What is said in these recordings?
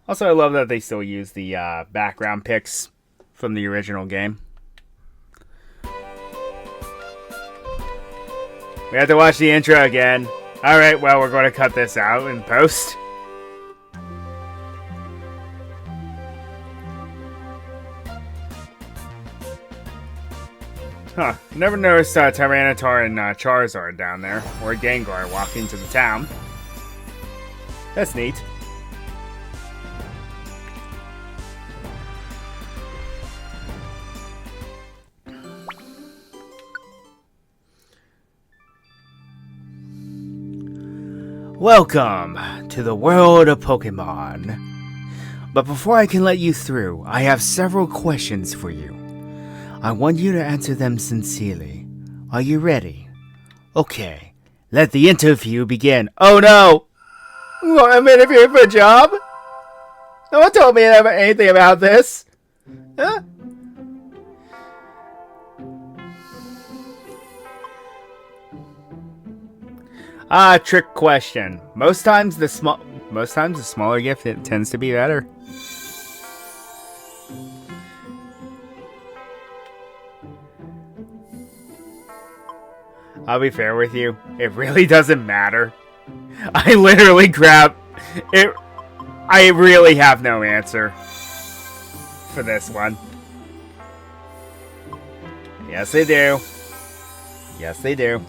Also, I love that they still use the background pics from the original game. We have to watch the intro again. Alright, well, we're going to cut this out in post. Huh. Never noticed Tyranitar and Charizard down there. Or Gengar walking to the town. That's neat. Welcome to the world of Pokemon. But before I can let you through, I have several questions for you. I want you to answer them sincerely. Are you ready? Okay, let the interview begin. Oh no! What, I'm interviewing for a job? No one told me anything about this. Huh? Trick question. Most times the smaller gift it tends to be better. I'll be fair with you. It really doesn't matter. I literally grab it. I really have no answer for this one. Yes, they do. Yes, they do.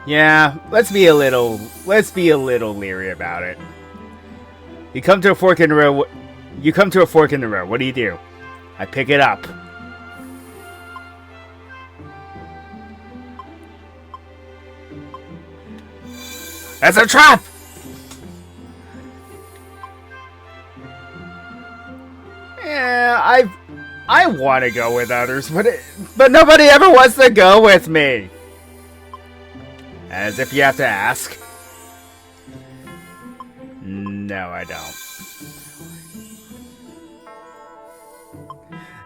Yeah, let's be a little leery about it. You come to a fork in the road. What do? I pick it up. That's a trap! Yeah, I want to go with others, but nobody ever wants to go with me. As if you have to ask. No, I don't.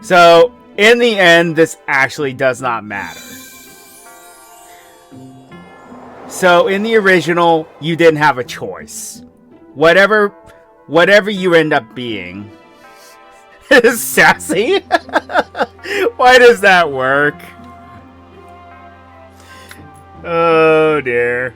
So, in the end, this actually does not matter. So, in the original, you didn't have a choice. Whatever you end up being. Sassy? Why does that work? Oh dear.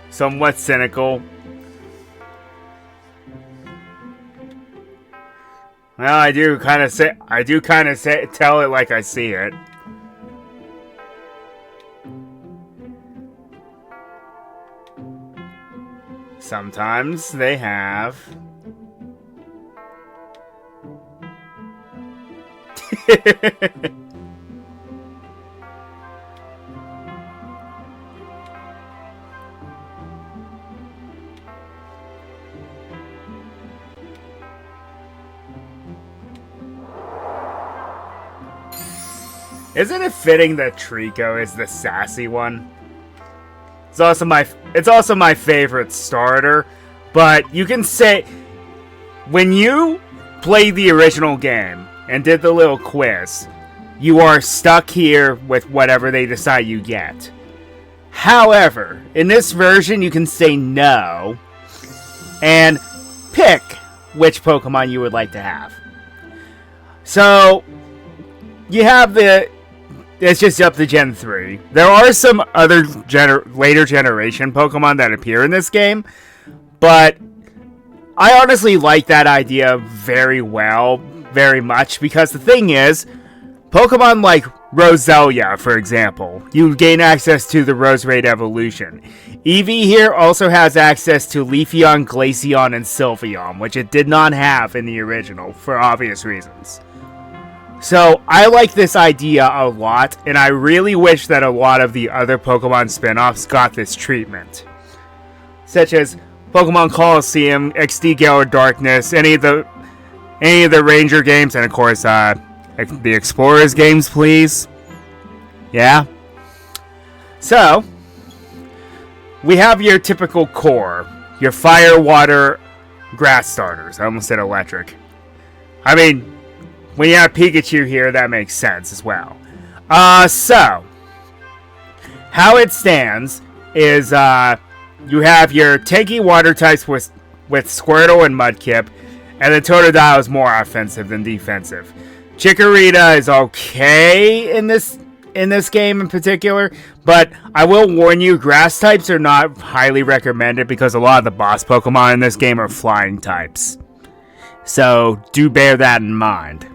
Somewhat cynical. Well, I do kind of tell it like I see it. Sometimes they have. Isn't it fitting that Trico is the sassy one? It's also my favorite starter, but you can say when you played the original game and did the little quiz, you are stuck here with whatever they decide you get. However, in this version, you can say no and pick which Pokemon you would like to have. So, you have it's just up to Gen 3. There are some other later generation Pokemon that appear in this game, but I honestly like that idea very much, because the thing is, Pokemon like Roselia, for example, you gain access to the Roserade evolution. Eevee here also has access to Leafeon, Glaceon, and Sylveon, which it did not have in the original, for obvious reasons. So I like this idea a lot, and I really wish that a lot of the other Pokemon spin-offs got this treatment. Such as Pokemon Coliseum, XD Gale of Darkness, any of the Ranger games, and of course the Explorers games, please. Yeah? So, we have your typical core. Your fire, water, grass starters. I almost said electric. I mean, when you have Pikachu here, that makes sense as well. So, how it stands is you have your tanky water types with Squirtle and Mudkip, and the Totodile is more offensive than defensive. Chikorita is okay in this game in particular, but I will warn you, grass types are not highly recommended because a lot of the boss Pokemon in this game are flying types. So do bear that in mind.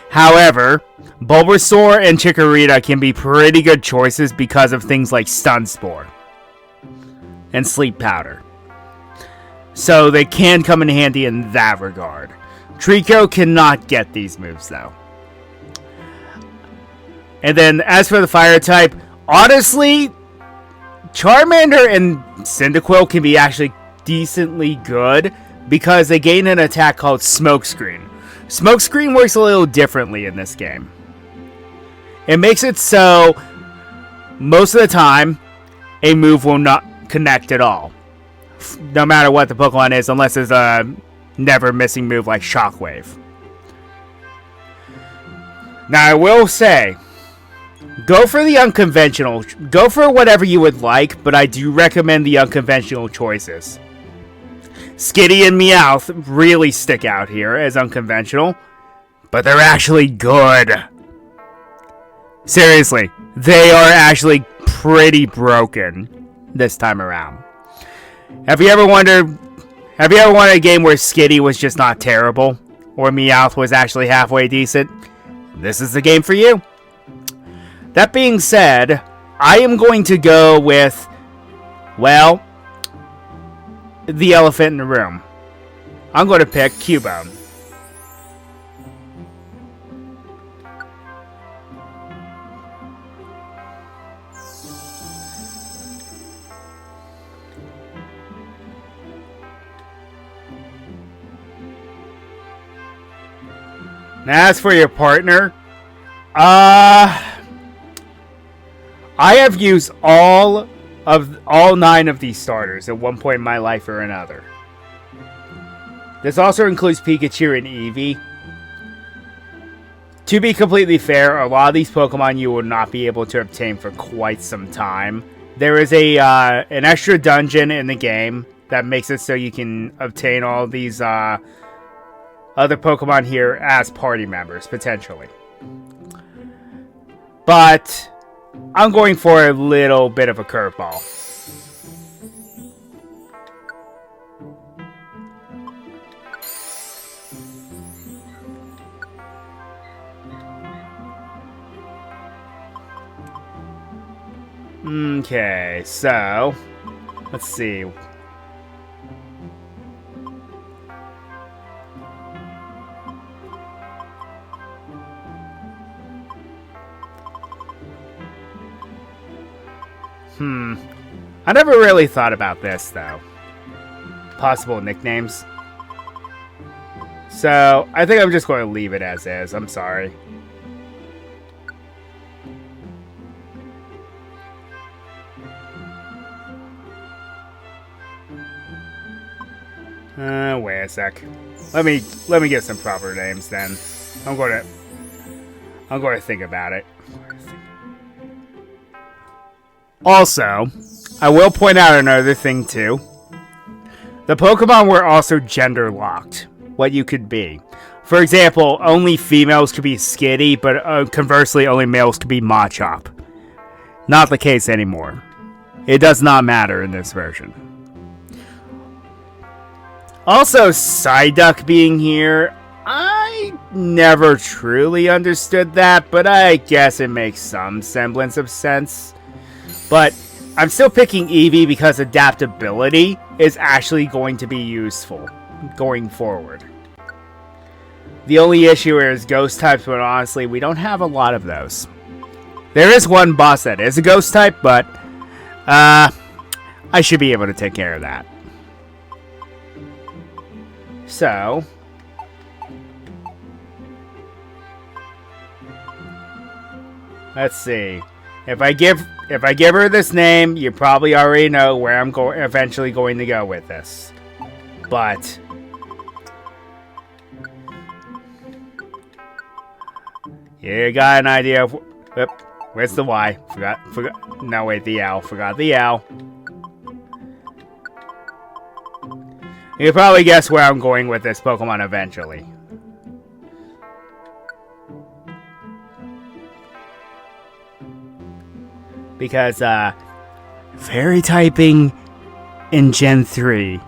However, Bulbasaur and Chikorita can be pretty good choices because of things like Stun Spore and Sleep Powder. So they can come in handy in that regard. Trico cannot get these moves though. And then, as for the fire type, honestly, Charmander and Cyndaquil can be actually decently good because they gain an attack called Smokescreen. Smokescreen works a little differently in this game. It makes it so most of the time, a move will not connect at all. No matter what the Pokemon is, unless it's a never missing move like Shockwave. Now, I will say, go for the unconventional. Go for whatever you would like, but I do recommend the unconventional choices. Skitty and Meowth really stick out here as unconventional, but they're actually good. Seriously, they are actually pretty broken this time around. Have you ever wanted a game where Skitty was just not terrible, or Meowth was actually halfway decent? This is the game for you. That being said, I am going to go with, well, the elephant in the room. I'm going to pick Cubone. Now, as for your partner, I have used all 9 of these starters at one point in my life or another. This also includes Pikachu and Eevee. To be completely fair, a lot of these Pokemon you will not be able to obtain for quite some time. There is an extra dungeon in the game that makes it so you can obtain all these other Pokemon here as party members, potentially. But I'm going for a little bit of a curveball. Okay, so let's see. I never really thought about this, though. Possible nicknames. So, I think I'm just going to leave it as is. I'm sorry. Wait a sec. Let me get some proper names then. I'm going to think about it. Also, I will point out another thing too. The Pokemon were also gender locked. What you could be. For example, only females could be Skitty, but conversely, only males could be Machop. Not the case anymore. It does not matter in this version. Also, Psyduck being here, I never truly understood that, but I guess it makes some semblance of sense. But I'm still picking Eevee because adaptability is actually going to be useful going forward. The only issue is ghost types, but honestly, we don't have a lot of those. There is one boss that is a ghost type, but I should be able to take care of that. So, let's see. If I give her this name, you probably already know where I'm eventually going to go with this. But you got an idea of where's the Y? Forgot. No, wait, the L. Forgot the L. You can probably guess where I'm going with this Pokemon eventually. Because, fairy typing in Gen 3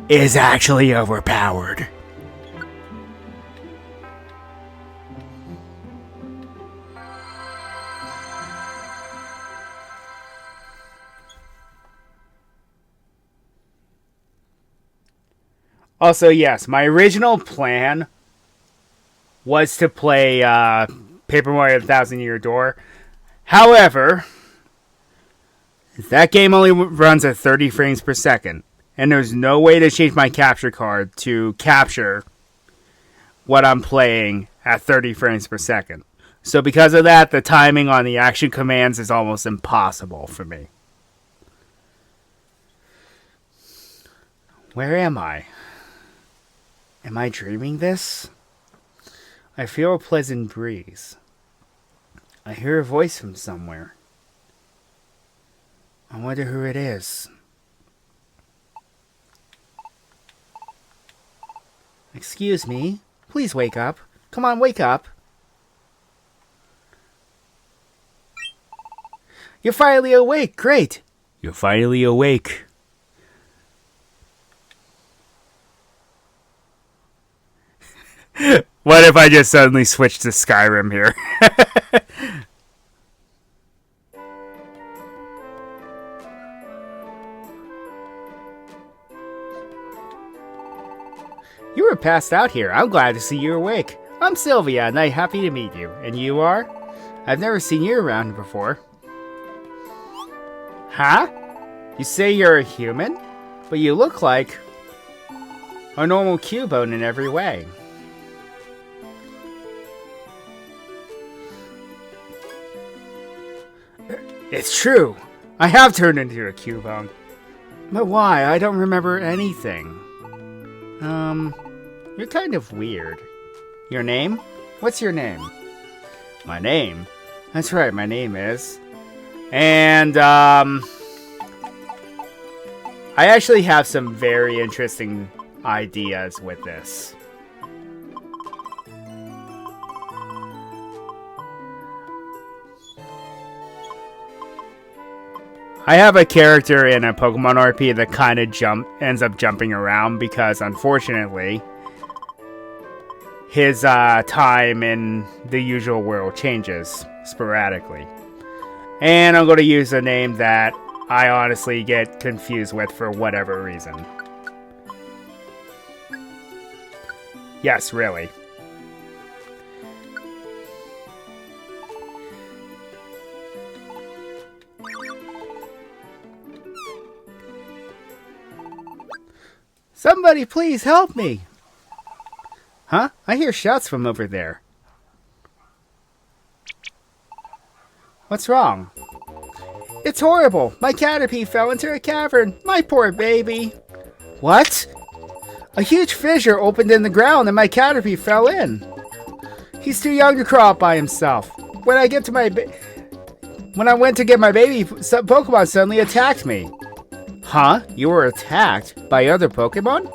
is actually overpowered. Also, yes, my original plan was to play Paper Mario The Thousand Year Door. However, that game only runs at 30 frames per second, and there's no way to change my capture card to capture what I'm playing at 30 frames per second. So because of that, the timing on the action commands is almost impossible for me. Where am I? Am I dreaming this? I feel a pleasant breeze. I hear a voice from somewhere. I wonder who it is. Excuse me. Please wake up. Come on, wake up. You're finally awake. Great. You're finally awake. What if I just suddenly switched to Skyrim here? You were passed out here. I'm glad to see you awake. I'm Sylvia, and I'm happy to meet you. And you are? I've never seen you around before. Huh? You say you're a human? But you look like a normal Cubone in every way. It's true. I have turned into a Cubone. But why? I don't remember anything. You're kind of weird. Your name? What's your name? My name? That's right, my name is. And, I actually have some very interesting ideas with this. I have a character in a Pokemon RP that kind of ends up jumping around because, unfortunately, his time in the usual world changes sporadically. And I'm going to use a name that I honestly get confused with for whatever reason. Yes, really. Somebody please help me! Huh? I hear shouts from over there. What's wrong? It's horrible! My Caterpie fell into a cavern! My poor baby! What? A huge fissure opened in the ground and my Caterpie fell in. He's too young to crawl up by himself. When I went to get my baby, some Pokemon suddenly attacked me. Huh? You were attacked by other Pokemon?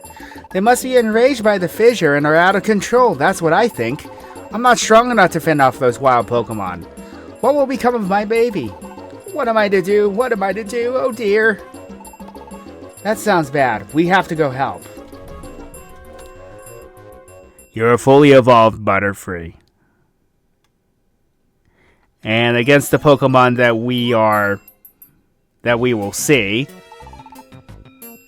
They must be enraged by the fissure and are out of control. That's what I think. I'm not strong enough to fend off those wild Pokemon. What will become of my baby? What am I to do? What am I to do? Oh dear. That sounds bad. We have to go help. You're a fully evolved Butterfree. And against the Pokemon that we will see.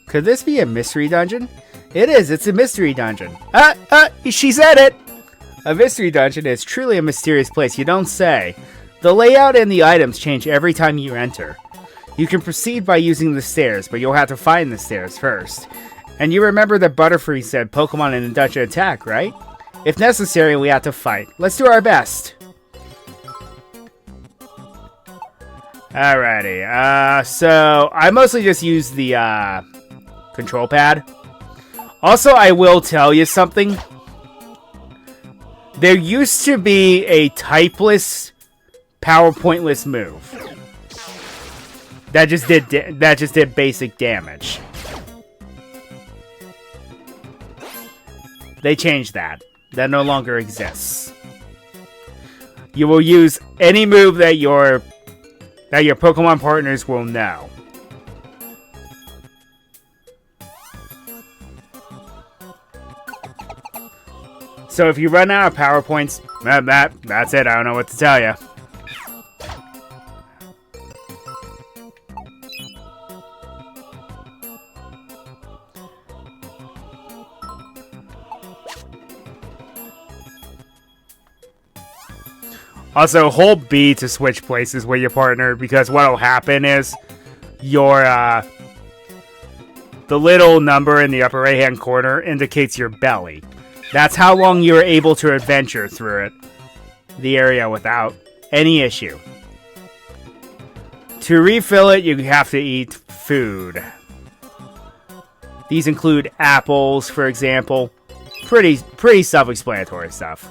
Could this be a mystery dungeon? It is. It's a mystery dungeon. She said it. A mystery dungeon is truly a mysterious place, you don't say. The layout and the items change every time you enter. You can proceed by using the stairs, but you'll have to find the stairs first. And you remember that Butterfree said Pokemon in a dungeon attack, right? If necessary, we have to fight. Let's do our best. Alrighty, so I mostly just use the control pad. Also, I will tell you something. There used to be a typeless, PowerPointless move that just did basic damage. They changed that. That no longer exists. You will use any move that your Pokemon partners will know. So if you run out of power points, that's it. I don't know what to tell you. Also, hold B to switch places with your partner, because what'll happen is your the little number in the upper right-hand corner indicates your belly. That's how long you're able to adventure through the area without any issue. To refill it, you have to eat food. These include apples, for example. Pretty self-explanatory stuff.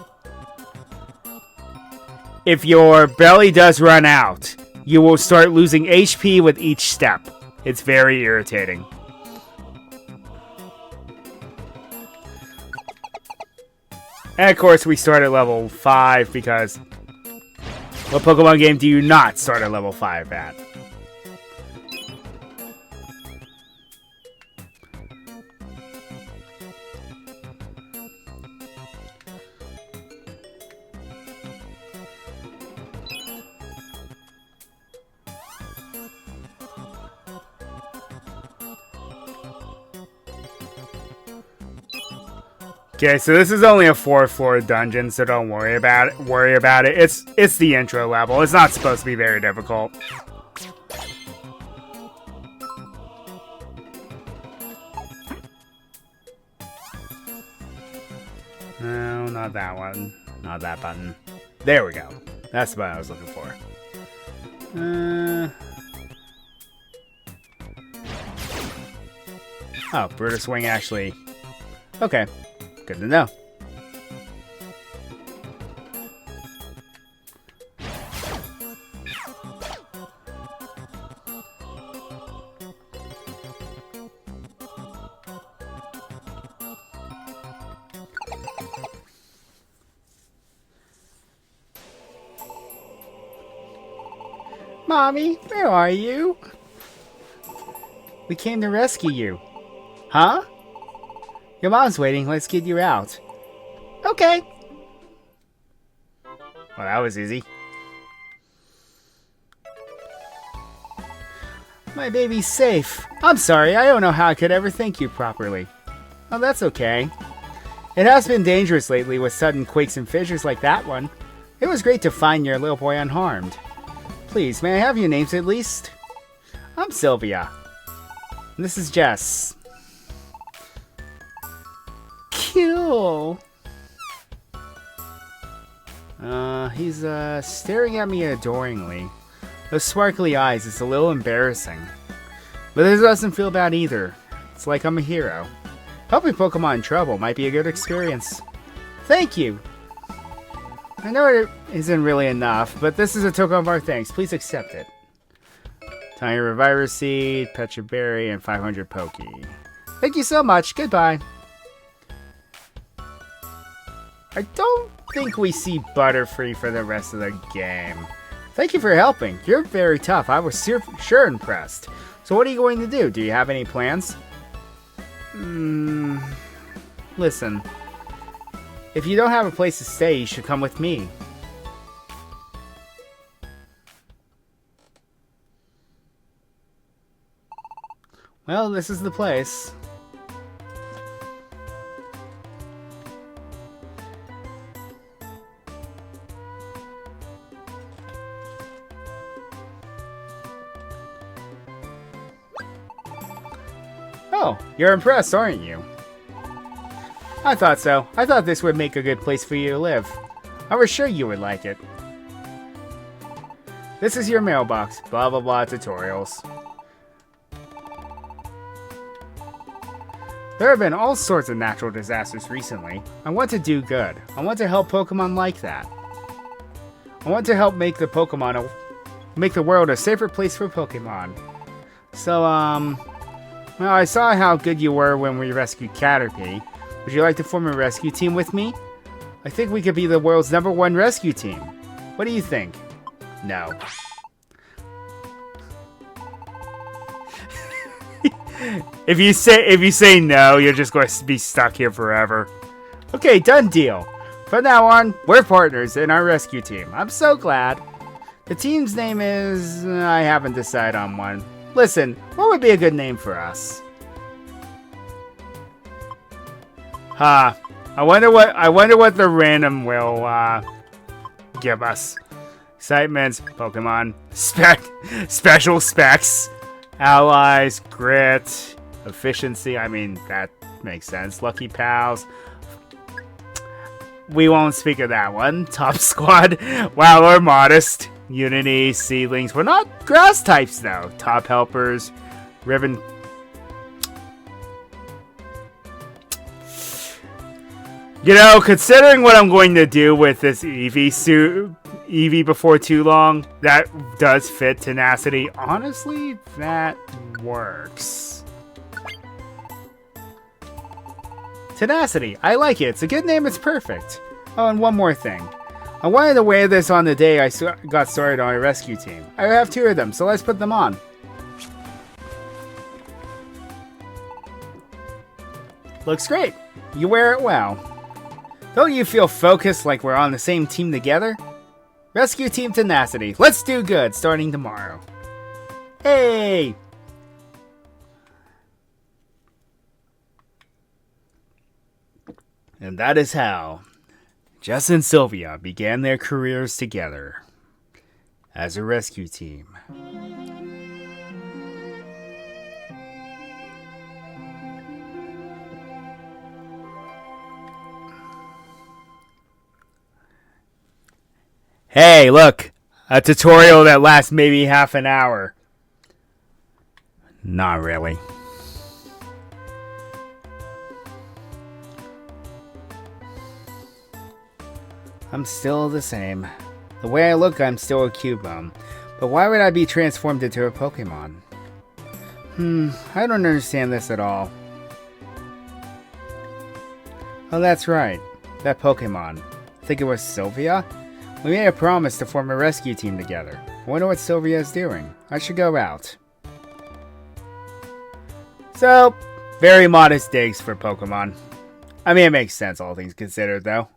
If your belly does run out, you will start losing HP with each step. It's very irritating. And of course, we start at level 5 because what Pokemon game do you not start at level 5 at? Okay, so this is only a 4th floor dungeon, so don't worry about it. It's the intro level. It's not supposed to be very difficult. No, not that one. Not that button. There we go. That's the button I was looking for. Oh, Brutus Swing actually... Okay. Good to know. Mommy, where are you? We came to rescue you. Huh? Your mom's waiting. Let's get you out. Okay. Well, that was easy. My baby's safe. I'm sorry. I don't know how I could ever thank you properly. Oh, that's okay. It has been dangerous lately with sudden quakes and fissures like that one. It was great to find your little boy unharmed. Please, may I have your names at least? I'm Sylvia. And this is Jess. Cool. He's staring at me adoringly. Those sparkly eyes, it's a little embarrassing. But it doesn't feel bad either. It's like I'm a hero. Helping Pokemon in trouble might be a good experience. Thank you! I know it isn't really enough, but this is a token of our thanks. Please accept it. Tiny Reviver Seed, Petra Berry, and 500 Pokey. Thank you so much. Goodbye. I don't think we see Butterfree for the rest of the game. Thank you for helping. You're very tough. I was sure impressed. So what are you going to do? Do you have any plans? Listen. If you don't have a place to stay, you should come with me. Well, this is the place. Oh, you're impressed, aren't you? I thought so. I thought this would make a good place for you to live. I was sure you would like it. This is your mailbox. Blah blah blah tutorials. There have been all sorts of natural disasters recently. I want to do good. I want to help Pokemon like that. I want to help make the world a safer place for Pokemon. So, well, I saw how good you were when we rescued Caterpie. Would you like to form a rescue team with me? I think we could be the world's #1 rescue team. What do you think? No. If you say no, you're just going to be stuck here forever. Okay, done deal. From now on, we're partners in our rescue team. I'm so glad. The team's name is... I haven't decided on one. Listen, what would be a good name for us? I wonder what the random will give us. Excitements, Pokemon, special specs, allies, grit, efficiency. I mean, that makes sense. Lucky pals. We won't speak of that one. Top squad. Wow, we're modest. Unity, seedlings. We're not grass types though. Top helpers, ribbon. You know, considering what I'm going to do with this Eevee before too long, that does fit Tenacity. Honestly, that works. Tenacity, I like it. It's a good name, it's perfect. Oh, and one more thing. I wanted to wear this on the day I got started on a rescue team. I have 2 of them, so let's put them on. Looks great. You wear it well. Don't you feel focused like we're on the same team together? Rescue Team Tenacity. Let's do good starting tomorrow. Hey! And that is how Jess and Sylvia began their careers together as a rescue team. Hey, look! A tutorial that lasts maybe half an hour. Not really. I'm still the same. The way I look, I'm still a Cubone. But why would I be transformed into a Pokemon? I don't understand this at all. Oh, that's right. That Pokemon. I think it was Sylvia? We made a promise to form a rescue team together. I wonder what Sylvia is doing. I should go out. So, very modest digs for Pokemon. I mean, it makes sense, all things considered, though.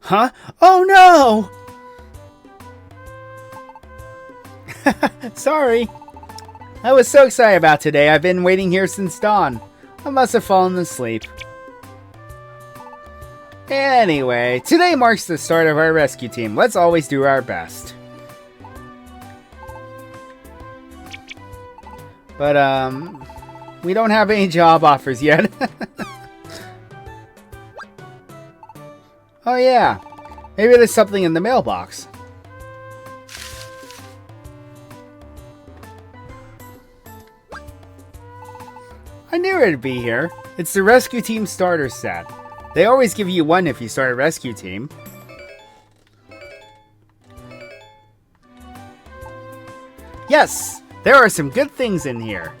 Huh? Oh no! Sorry. I was so excited about today. I've been waiting here since dawn. I must have fallen asleep. Anyway, today marks the start of our rescue team. Let's always do our best. But, we don't have any job offers yet. Oh yeah, maybe there's something in the mailbox. I knew it'd be here. It's the rescue team starter set. They always give you one if you start a rescue team. Yes, there are some good things in here.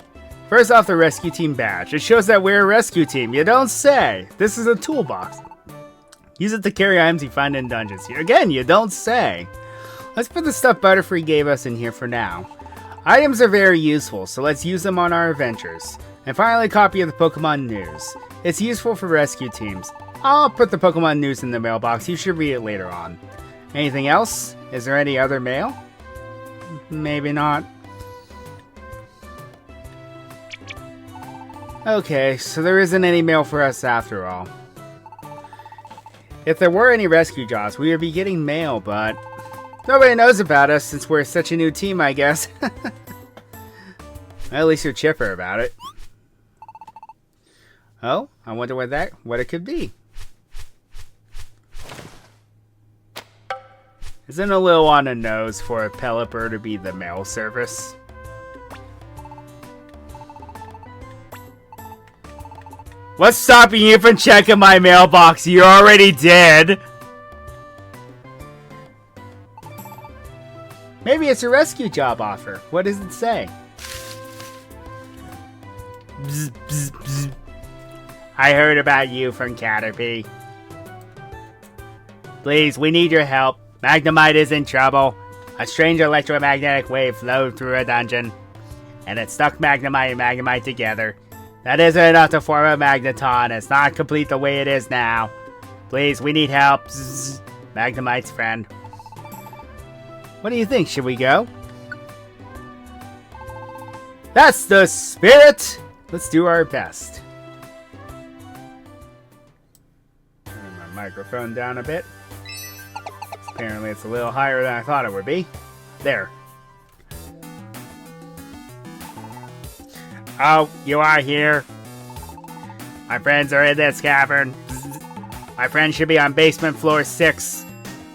First off, the rescue team badge. It shows that we're a rescue team. You don't say. This is a toolbox. Use it to carry items you find in dungeons. Again, you don't say. Let's put the stuff Butterfree gave us in here for now. Items are very useful, so let's use them on our adventures. And finally, a copy of the Pokemon News. It's useful for rescue teams. I'll put the Pokemon News in the mailbox. You should read it later on. Anything else? Is there any other mail? Maybe not. Okay, so there isn't any mail for us after all. If there were any rescue jobs, we would be getting mail, but nobody knows about us since we're such a new team, I guess. At least you're chipper about it. Oh, I wonder what it could be. Isn't it a little on the nose for a Pelipper to be the mail service? What's stopping you from checking my mailbox? You already did. Maybe it's a rescue job offer. What does it say? Bzz, bzz, bzz. I heard about you from Caterpie. Please, we need your help. Magnemite is in trouble. A strange electromagnetic wave flowed through a dungeon, and it stuck Magnemite and Magnemite together. That isn't enough to form a magneton. It's not complete the way it is now. Please, we need help. Zzz, Magnemite's friend. What do you think? Should we go? That's the spirit! Let's do our best. Turn my microphone down a bit. Apparently it's a little higher than I thought it would be. There. Oh, you are here. My friends are in this cavern. My friends should be on basement floor 6.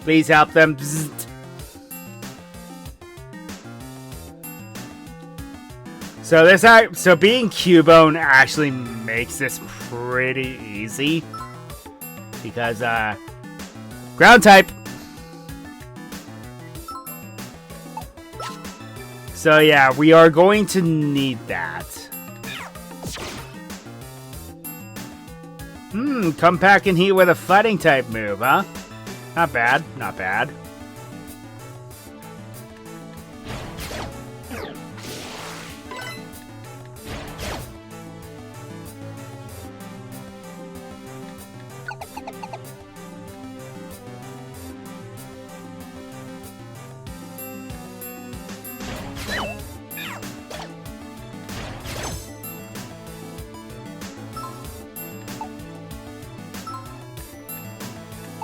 Please help them. So being Cubone actually makes this pretty easy. Because, ground type. So yeah, we are going to need that. Compact and heat with a fighting type move, huh? Not bad, not bad.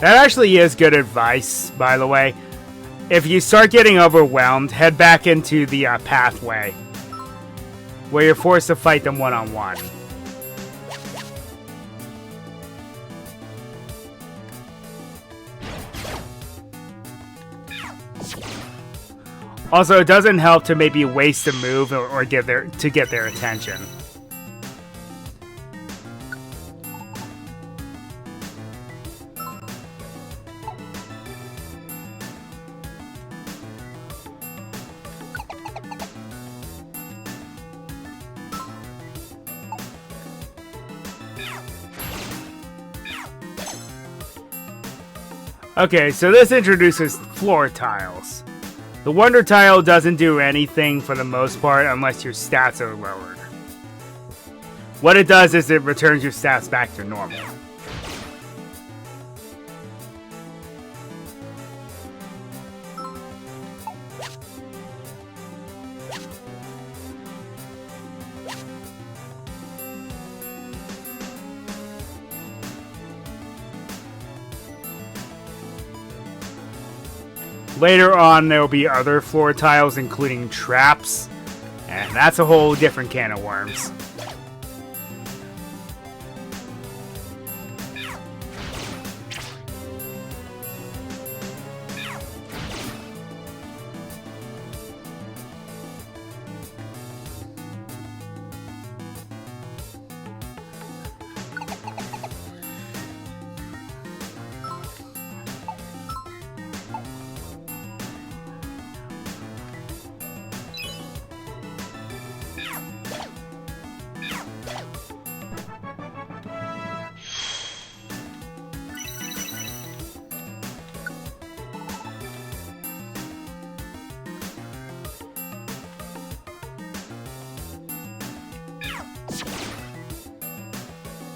That actually is good advice, by the way. If you start getting overwhelmed, head back into the pathway, where you're forced to fight them one-on-one. Also, it doesn't help to maybe waste a move or get their attention. Okay, so this introduces floor tiles. The Wonder Tile doesn't do anything for the most part unless your stats are lowered. What it does is it returns your stats back to normal. Later on, there will be other floor tiles, including traps, and that's a whole different can of worms.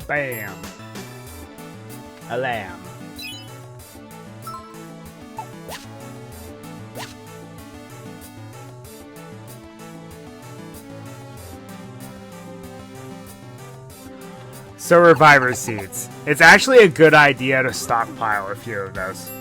Bam. A lamb. So reviver seeds. It's actually a good idea to stockpile a few of those.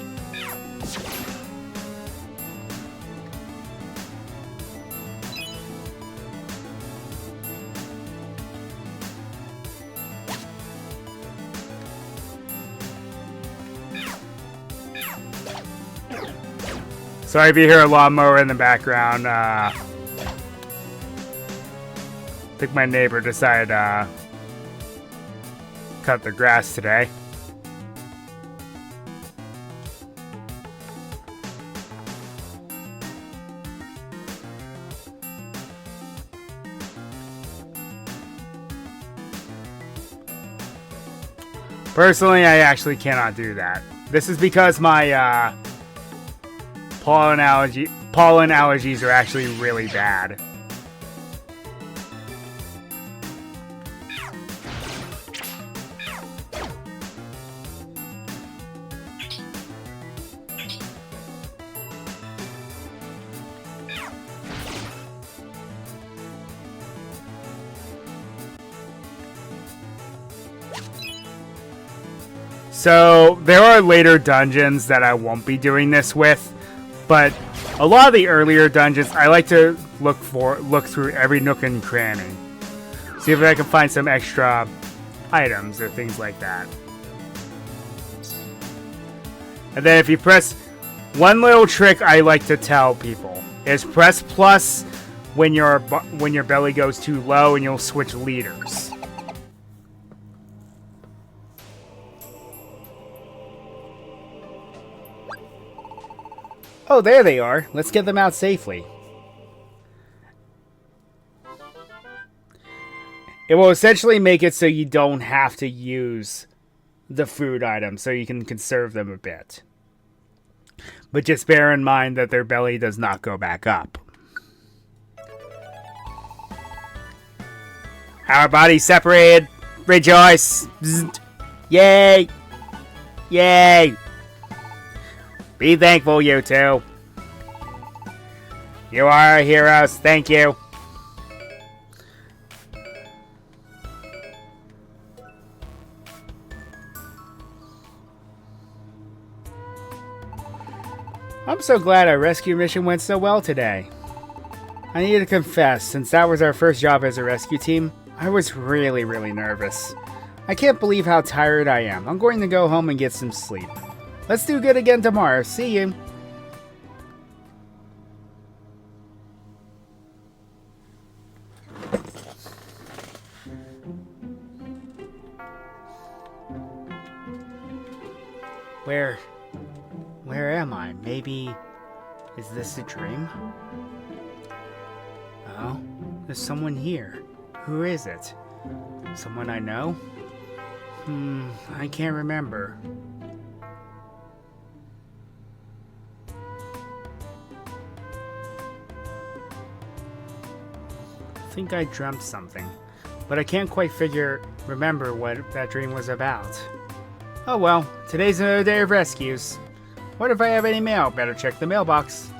Sorry if you hear a lawnmower in the background. I think my neighbor decided to cut the grass today. Personally, I actually cannot do that. This is because my pollen allergies are actually really bad. So there are later dungeons that I won't be doing this with, but a lot of the earlier dungeons I like to look through every nook and cranny, see if I can find some extra items or things like that. And then if you press one little trick I like to tell people is press plus when your belly goes too low and you'll switch leaders. Oh, there they are. Let's get them out safely. It will essentially make it so you don't have to use the food items, so you can conserve them a bit. But just bear in mind that their belly does not go back up. Our bodies separated. Rejoice. Bzzzt. Yay. Yay. Be thankful, you two. You are our heroes. Thank you. I'm so glad our rescue mission went so well today. I need to confess, since that was our first job as a rescue team, I was really nervous. I can't believe how tired I am. I'm going to go home and get some sleep. Let's do good again tomorrow. See you. Where am I? Maybe... Is this a dream? Oh, there's someone here. Who is it? Someone I know? I can't remember. I think I dreamt something, but I can't quite remember what that dream was about. Oh well, today's another day of rescues. What if I have any mail? Better check the mailbox.